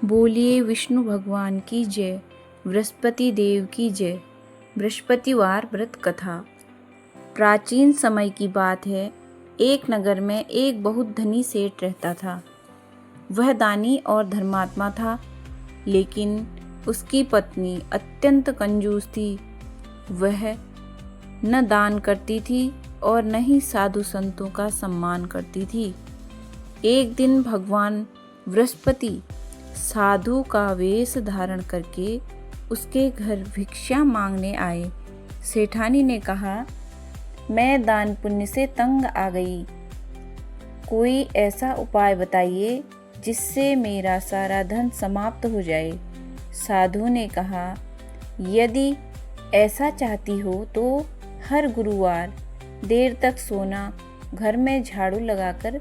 बोलिए विष्णु भगवान की जय, बृहस्पति देव की जय। बृहस्पतिवार व्रत कथा। प्राचीन समय की बात है। एक नगर में एक बहुत धनी सेठ रहता था। वह दानी और धर्मात्मा था, लेकिन उसकी पत्नी अत्यंत कंजूस थी। वह न दान करती थी और न ही साधु संतों का सम्मान करती थी। एक दिन भगवान बृहस्पति साधु का वेश धारण करके उसके घर भिक्षा मांगने आए। सेठानी ने कहा, मैं दान पुण्य से तंग आ गई। कोई ऐसा उपाय बताइए जिससे मेरा सारा धन समाप्त हो जाए। साधु ने कहा, यदि ऐसा चाहती हो तो हर गुरुवार देर तक सोना, घर में झाड़ू लगाकर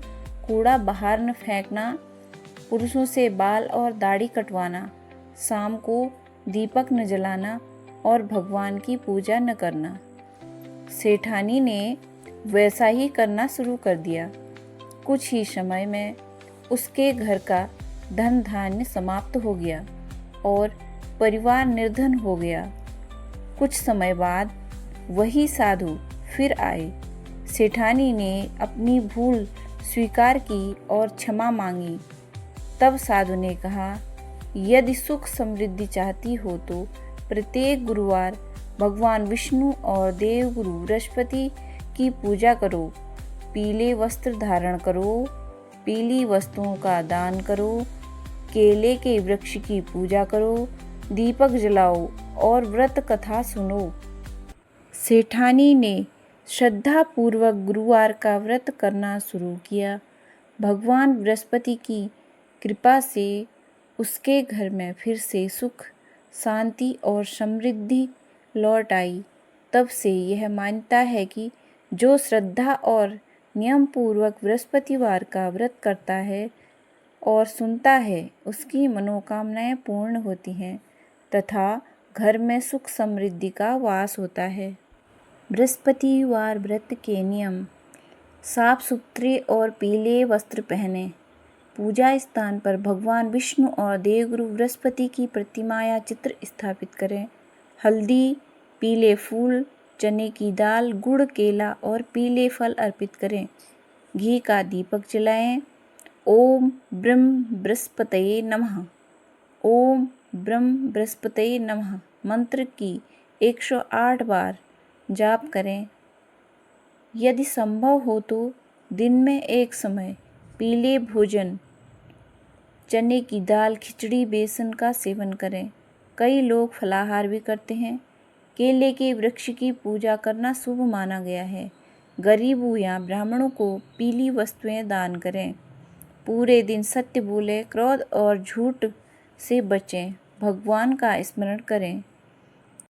कूड़ा बाहर न फेंकना, पुरुषों से बाल और दाढ़ी कटवाना, शाम को दीपक न जलाना और भगवान की पूजा न करना। सेठानी ने वैसा ही करना शुरू कर दिया। कुछ ही समय में उसके घर का धन धान्य समाप्त हो गया और परिवार निर्धन हो गया। कुछ समय बाद वही साधु फिर आए। सेठानी ने अपनी भूल स्वीकार की और क्षमा मांगी। तब साधु ने कहा, यदि सुख समृद्धि चाहती हो तो प्रत्येक गुरुवार भगवान विष्णु और देवगुरु बृहस्पति की पूजा करो, पीले वस्त्र धारण करो, पीली वस्तुओं का दान करो, केले के वृक्ष की पूजा करो, दीपक जलाओ और व्रत कथा सुनो। सेठानी ने श्रद्धापूर्वक गुरुवार का व्रत करना शुरू किया। भगवान बृहस्पति की कृपा से उसके घर में फिर से सुख, शांति और समृद्धि लौट आई। तब से यह मान्यता है कि जो श्रद्धा और नियम पूर्वक बृहस्पतिवार का व्रत करता है और सुनता है, उसकी मनोकामनाएं पूर्ण होती हैं तथा घर में सुख समृद्धि का वास होता है। बृहस्पतिवार व्रत के नियम: साफ सुथरे और पीले वस्त्र पहने। पूजा स्थान पर भगवान विष्णु और देवगुरु बृहस्पति की प्रतिमा या चित्र स्थापित करें। हल्दी, पीले फूल, चने की दाल, गुड़, केला और पीले फल अर्पित करें। घी का दीपक जलाएं। ओम ब्रह्म बृहस्पतये नमः, ओम ब्रह्म बृहस्पतये नमः मंत्र की 108 बार जाप करें। यदि संभव हो तो दिन में एक समय पीले भोजन, चने की दाल, खिचड़ी, बेसन का सेवन करें। कई लोग फलाहार भी करते हैं। केले के वृक्ष की पूजा करना शुभ माना गया है। गरीबों या ब्राह्मणों को पीली वस्तुएं दान करें। पूरे दिन सत्य बोलें, क्रोध और झूठ से बचें, भगवान का स्मरण करें।